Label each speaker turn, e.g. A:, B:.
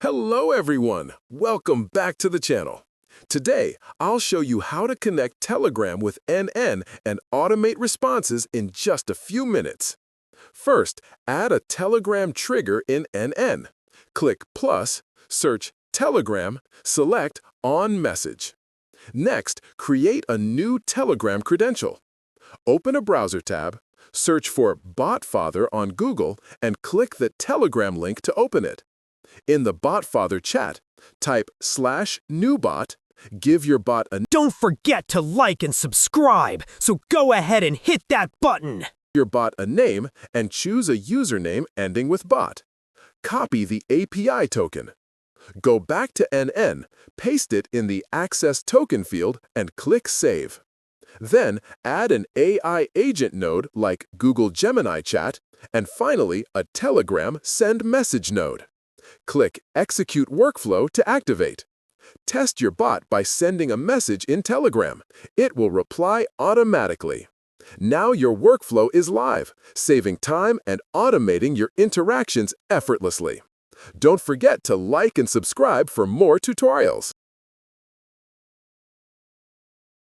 A: Hello everyone! Welcome back to the channel. Today, I'll show you how to connect Telegram with n8n and automate responses in just a few minutes. First, add a Telegram trigger in n8n. Click plus, search Telegram, select On Message. Next, create a new Telegram credential. Open a browser tab, search for BotFather on Google, and click the Telegram link to open it. In the BotFather chat, type /newbot, give your bot a
B: Don't forget to like and subscribe, so go ahead and hit that button.
A: name and choose a username ending with bot. Copy the API token. Go back to n8n, paste it in the Access Token field, and click Save. Then add an AI agent node like Google Gemini chat, and finally a Telegram send message node. Click Execute Workflow to activate. Test your bot by sending a message in Telegram. It will reply automatically. Now your workflow is live, saving time and automating your interactions effortlessly. Don't forget to like and subscribe for more tutorials.